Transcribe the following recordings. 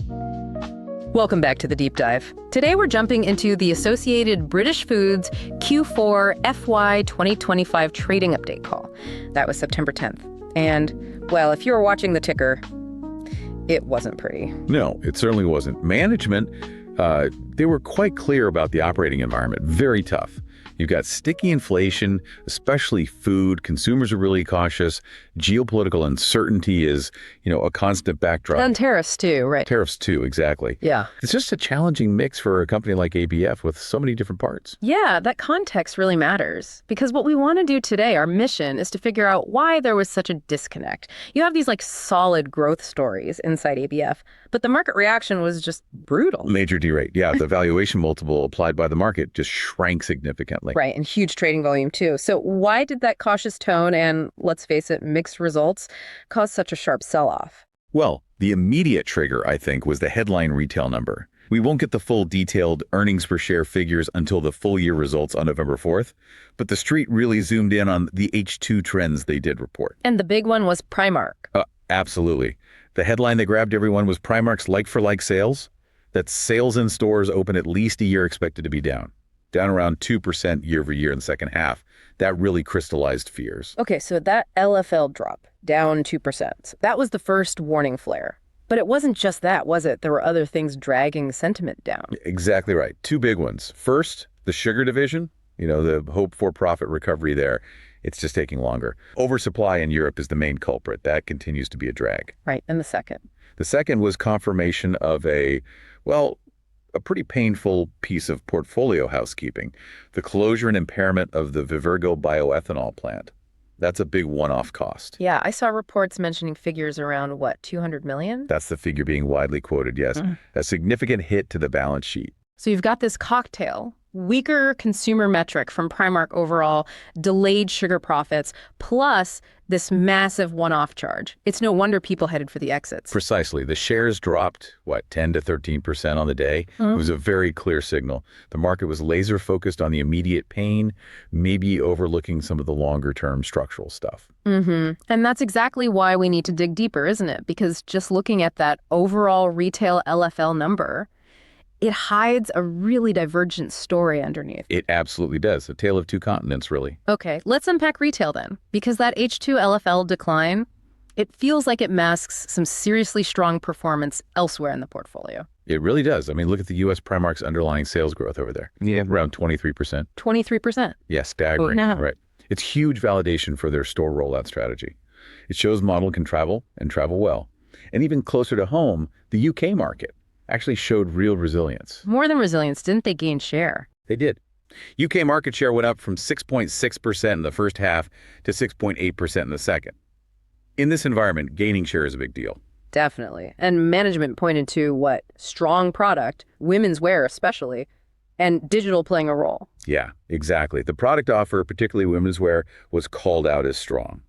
Welcome back to the Deep Dive. Today we're jumping into the Associated British Foods Q4 FY2025 trading update call. That was September 10th. And, well, if you were watching the ticker, it wasn't pretty. No, it certainly wasn't. Management, they were quite clear about the operating environment. Very tough. You've got sticky inflation, especially food. Consumers are really cautious. Geopolitical uncertainty is, a constant backdrop. And tariffs too, right? Tariffs too, exactly. Yeah. It's just a challenging mix for a company like ABF with so many different parts. Yeah, that context really matters. Because what we want to do today, our mission, is to figure out why there was such a disconnect. You have these solid growth stories inside ABF, but the market reaction was just brutal. Major derate. Yeah, the valuation multiple applied by the market just shrank significantly. Right, and huge trading volume too. So why did that cautious tone and, let's face it, mixed results cause such a sharp sell-off? Well, the immediate trigger, I think, was the headline retail number. We won't get the full detailed earnings per share figures until the full year results on November 4th, but the street really zoomed in on the H2 trends they did report. And the big one was Primark. Absolutely. The headline that grabbed everyone was Primark's like-for-like sales. That's sales in stores open at least a year expected to be down around 2% year over year in the second half. That really crystallized fears. Okay, so that LFL drop, down 2%, that was the first warning flare. But it wasn't just that, was it? There were other things dragging sentiment down. Exactly right. Two big ones. First, the sugar division, the hope for profit recovery there. It's just taking longer. Oversupply in Europe is the main culprit. That continues to be a drag. Right, and the second? The second was confirmation of a pretty painful piece of portfolio housekeeping, the closure and impairment of the Vivergo bioethanol plant. That's a big one-off cost. Yeah, I saw reports mentioning figures around, 200 million? That's the figure being widely quoted, yes. A significant hit to the balance sheet. So you've got this cocktail, weaker consumer metric from Primark overall, delayed sugar profits, plus this massive one-off charge. It's no wonder people headed for the exits. Precisely. The shares dropped, 10 to 13% on the day. It was a very clear signal. The market was laser focused on the immediate pain, maybe overlooking some of the longer-term structural stuff. And that's exactly why we need to dig deeper, isn't it? Because just looking at that overall retail LFL number, it hides a really divergent story underneath. It absolutely does. A tale of two continents, really. Okay, let's unpack retail then. Because that H2 LFL decline, it feels like it masks some seriously strong performance elsewhere in the portfolio. It really does. I mean, look at the U.S. Primark's underlying sales growth over there. Yeah. Around 23%. 23%? Yeah, staggering. Oh, no. Right. It's huge validation for their store rollout strategy. It shows model can travel and travel well. And even closer to home, the UK market actually showed real resilience. More than resilience, didn't they gain share? They did. UK market share went up from 6.6% in the first half to 6.8% in the second. In this environment, gaining share is a big deal. Definitely. And management pointed to strong product, women's wear especially, and digital playing a role. Yeah, exactly. The product offer, particularly women's wear, was called out as strong.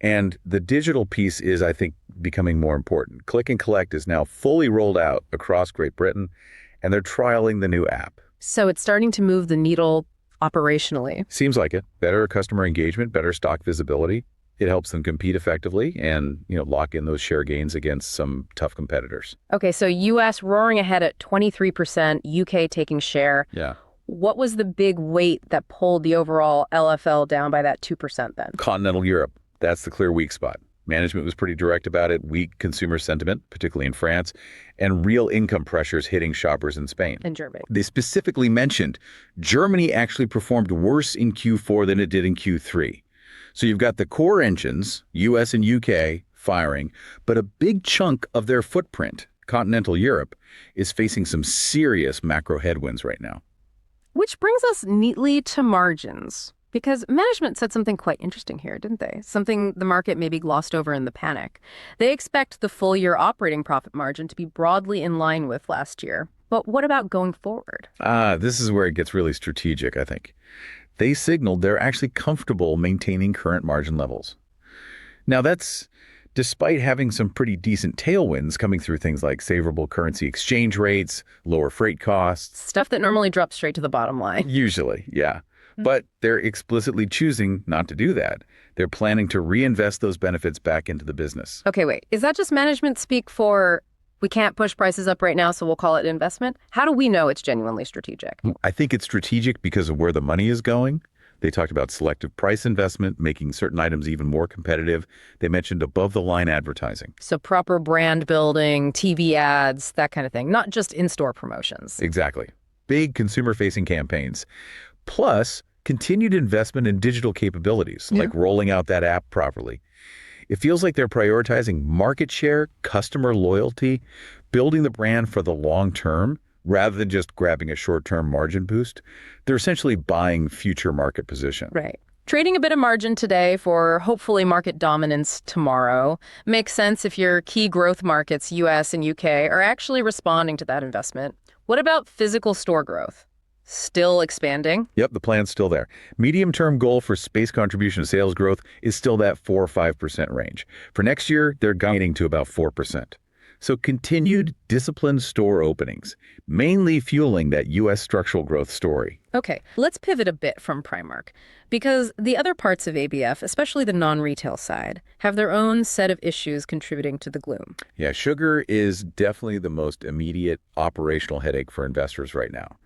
And the digital piece is, I think, becoming more important. Click and Collect is now fully rolled out across Great Britain, and they're trialing the new app. So it's starting to move the needle operationally. Seems like it. Better customer engagement, better stock visibility. It helps them compete effectively and, lock in those share gains against some tough competitors. Okay, so U.S. roaring ahead at 23%, U.K. taking share. Yeah. What was the big weight that pulled the overall LFL down by that 2% then? Continental Europe. That's the clear weak spot. Management was pretty direct about it. Weak consumer sentiment, particularly in France, and real income pressures hitting shoppers in Spain. And Germany. They specifically mentioned Germany actually performed worse in Q4 than it did in Q3. So you've got the core engines, US and UK, firing, but a big chunk of their footprint, continental Europe, is facing some serious macro headwinds right now. Which brings us neatly to margins. Because management said something quite interesting here, didn't they? Something the market maybe glossed over in the panic. They expect the full-year operating profit margin to be broadly in line with last year. But what about going forward? This is where it gets really strategic, I think. They signaled they're actually comfortable maintaining current margin levels. Now, that's despite having some pretty decent tailwinds coming through things like favorable currency exchange rates, lower freight costs. Stuff that normally drops straight to the bottom line. Usually, yeah. But they're explicitly choosing not to do that. They're planning to reinvest those benefits back into the business. Okay, wait. Is that just management speak for We can't push prices up right now, so we'll call it investment. How do we know it's genuinely strategic? I think it's strategic because of where the money is going. They talked about selective price investment, making certain items even more competitive. They mentioned above-the-line advertising. So proper brand building, TV ads, that kind of thing, not just in-store promotions. Exactly. Big consumer-facing campaigns. Plus, continued investment in digital capabilities, like rolling out that app properly. It feels like they're prioritizing market share, customer loyalty, building the brand for the long term, rather than just grabbing a short-term margin boost. They're essentially buying future market position. Right. Trading a bit of margin today for hopefully market dominance tomorrow makes sense if your key growth markets, US and UK, are actually responding to that investment. What about physical store growth? Still expanding? Yep, the plan's still there. Medium-term goal for space contribution to sales growth is still that 4 or 5% range. For next year, they're guiding to about 4%. So continued disciplined store openings, mainly fueling that U.S. structural growth story. Okay, let's pivot a bit from Primark, because the other parts of ABF, especially the non-retail side, have their own set of issues contributing to the gloom. Yeah, sugar is definitely the most immediate operational headache for investors right now.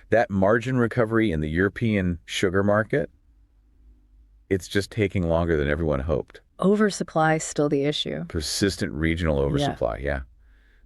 That margin recovery in the European sugar market, it's just taking longer than everyone hoped. Oversupply is still the issue. Persistent regional oversupply, yeah.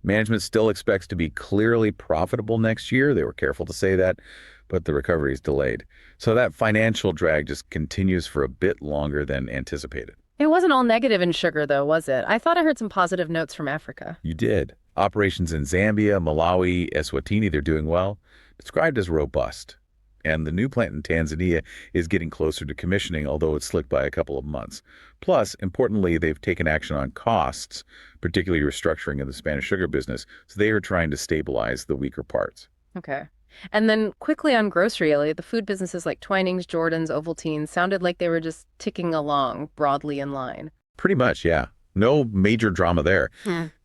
Management still expects to be clearly profitable next year. They were careful to say that, but the recovery is delayed. So that financial drag just continues for a bit longer than anticipated. It wasn't all negative in sugar, though, was it? I thought I heard some positive notes from Africa. You did. Operations in Zambia, Malawi, Eswatini, they're doing well, described as robust. And the new plant in Tanzania is getting closer to commissioning, although it's slipped by a couple of months. Plus, importantly, they've taken action on costs, particularly restructuring of the Spanish sugar business, so they are trying to stabilize the weaker parts. Okay. And then quickly on grocery, Elliot, the food businesses like Twinings, Jordan's, Ovaltine sounded like they were just ticking along broadly in line. Pretty much, yeah. No major drama there.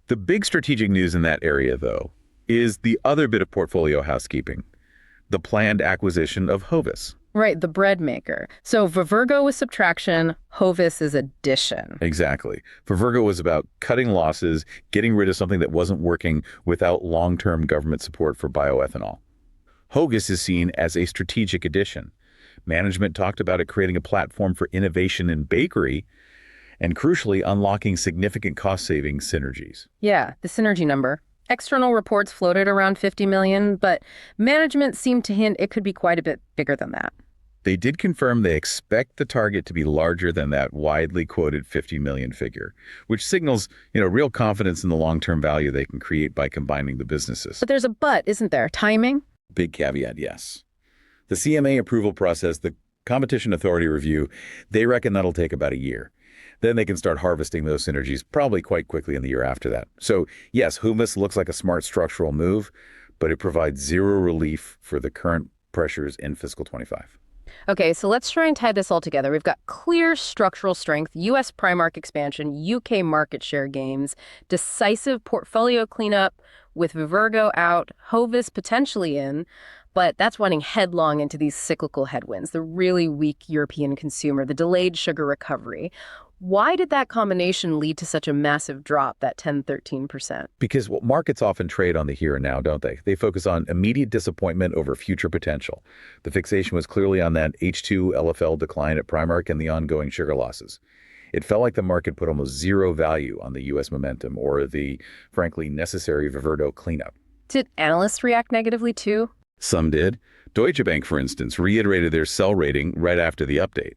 The big strategic news in that area, though, is the other bit of portfolio housekeeping, the planned acquisition of Hovis. Right, the bread maker. So Vivergo is subtraction, Hovis is addition. Exactly. Vivergo was about cutting losses, getting rid of something that wasn't working without long-term government support for bioethanol. Hovis is seen as a strategic addition. Management talked about it creating a platform for innovation in bakery and, crucially, unlocking significant cost-saving synergies. Yeah, the synergy number. External reports floated around 50 million, but management seemed to hint it could be quite a bit bigger than that. They did confirm they expect the target to be larger than that widely quoted 50 million figure, which signals, real confidence in the long-term value they can create by combining the businesses. But there's a but, isn't there? Timing? Big caveat, yes. The CMA approval process, the Competition Authority review, they reckon that'll take about a year. Then they can start harvesting those synergies probably quite quickly in the year after that. So yes, Hovis looks like a smart structural move, but it provides zero relief for the current pressures in fiscal 25. Okay, so let's try and tie this all together. We've got clear structural strength, U.S. Primark expansion, U.K. market share gains, decisive portfolio cleanup with Vivergo out, Hovis potentially in, but that's running headlong into these cyclical headwinds, the really weak European consumer, the delayed sugar recovery. Why did that combination lead to such a massive drop, that 10-13%? Because markets often trade on the here and now, don't they? They focus on immediate disappointment over future potential. The fixation was clearly on that H2 LFL decline at Primark and the ongoing sugar losses. It felt like the market put almost zero value on the U.S. momentum or the, frankly, necessary Vivergo cleanup. Did analysts react negatively too? Some did. Deutsche Bank, for instance, reiterated their sell rating right after the update.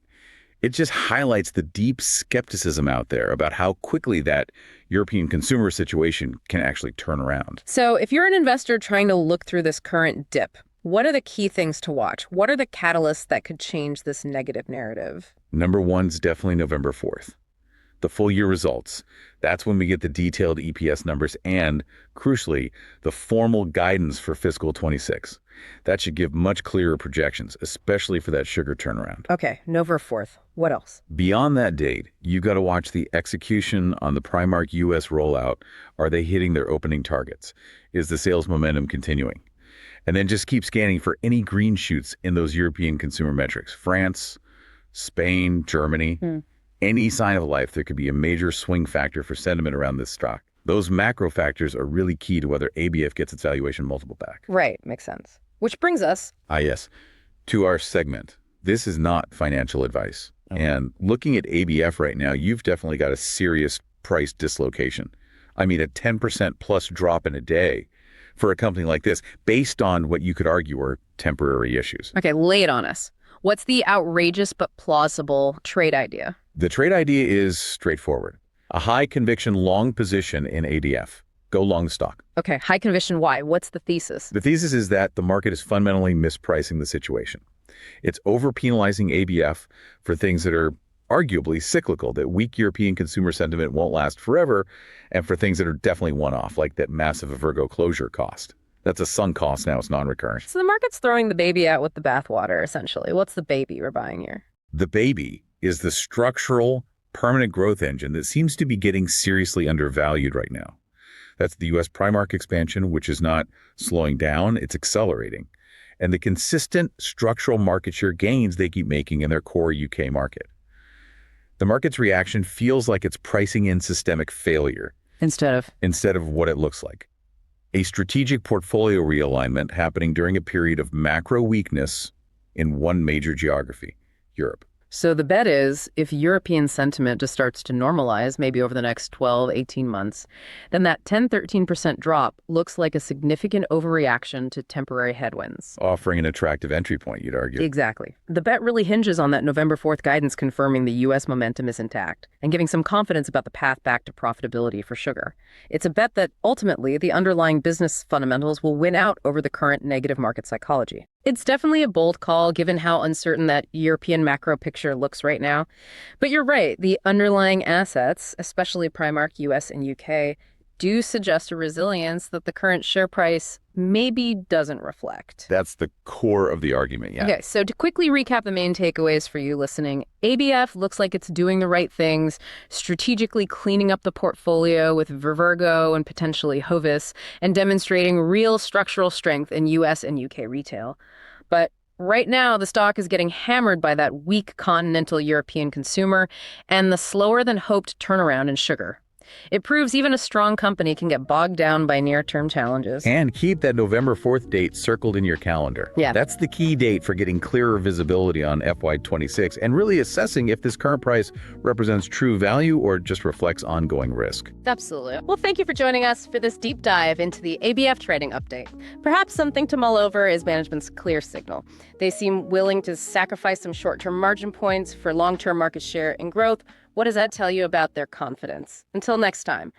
It just highlights the deep skepticism out there about how quickly that European consumer situation can actually turn around. So if you're an investor trying to look through this current dip, what are the key things to watch? What are the catalysts that could change this negative narrative? Number one's definitely November 4th. The full year results. That's when we get the detailed EPS numbers and, crucially, the formal guidance for fiscal 26. That should give much clearer projections, especially for that sugar turnaround. Okay, November 4th. What else? Beyond that date, you got to watch the execution on the Primark US rollout. Are they hitting their opening targets? Is the sales momentum continuing? And then just keep scanning for any green shoots in those European consumer metrics. France, Spain, Germany. Any sign of life, there could be a major swing factor for sentiment around this stock. Those macro factors are really key to whether ABF gets its valuation multiple back. Right, makes sense. Which brings us Yes, to our segment. This is not financial advice. And looking at ABF right now, you've definitely got a serious price dislocation. I mean, a 10% plus drop in a day for a company like this, based on what you could argue are temporary issues. Okay, lay it on us. What's the outrageous but plausible trade idea? The trade idea is straightforward. A high conviction long position in ADF. Go long the stock. Okay, high conviction why? What's the thesis? The thesis is that the market is fundamentally mispricing the situation. It's over-penalizing ABF for things that are arguably cyclical, that weak European consumer sentiment won't last forever, and for things that are definitely one-off, like that massive Vivergo closure cost. That's a sunk cost now, it's non-recurring. So the market's throwing the baby out with the bathwater, essentially. What's the baby we're buying here? The baby is the structural, permanent growth engine that seems to be getting seriously undervalued right now. That's the US Primark expansion, which is not slowing down, it's accelerating. And the consistent structural market share gains they keep making in their core UK market. The market's reaction feels like it's pricing in systemic failure Instead of what it looks like. A strategic portfolio realignment happening during a period of macro weakness in one major geography, Europe. So the bet is, if European sentiment just starts to normalize, maybe over the next 12, 18 months, then that 10-13% drop looks like a significant overreaction to temporary headwinds. Offering an attractive entry point, you'd argue. Exactly. The bet really hinges on that November 4th guidance confirming the U.S. momentum is intact and giving some confidence about the path back to profitability for sugar. It's a bet that ultimately the underlying business fundamentals will win out over the current negative market psychology. It's definitely a bold call given how uncertain that European macro picture looks right now. But you're right, the underlying assets, especially Primark US and UK, do suggest a resilience that the current share price maybe doesn't reflect. That's the core of the argument, yeah. Okay, so to quickly recap the main takeaways for you listening, ABF looks like it's doing the right things, strategically cleaning up the portfolio with Vivergo and potentially Hovis, and demonstrating real structural strength in US and UK retail. But right now, the stock is getting hammered by that weak continental European consumer and the slower than hoped turnaround in sugar. It proves even a strong company can get bogged down by near-term challenges. And keep that November 4th date circled in your calendar. Yeah. That's the key date for getting clearer visibility on FY26 and really assessing if this current price represents true value or just reflects ongoing risk. Absolutely. Well, thank you for joining us for this deep dive into the ABF trading update. Perhaps something to mull over is management's clear signal. They seem willing to sacrifice some short-term margin points for long-term market share and growth. What does that tell you about their confidence? Until next time.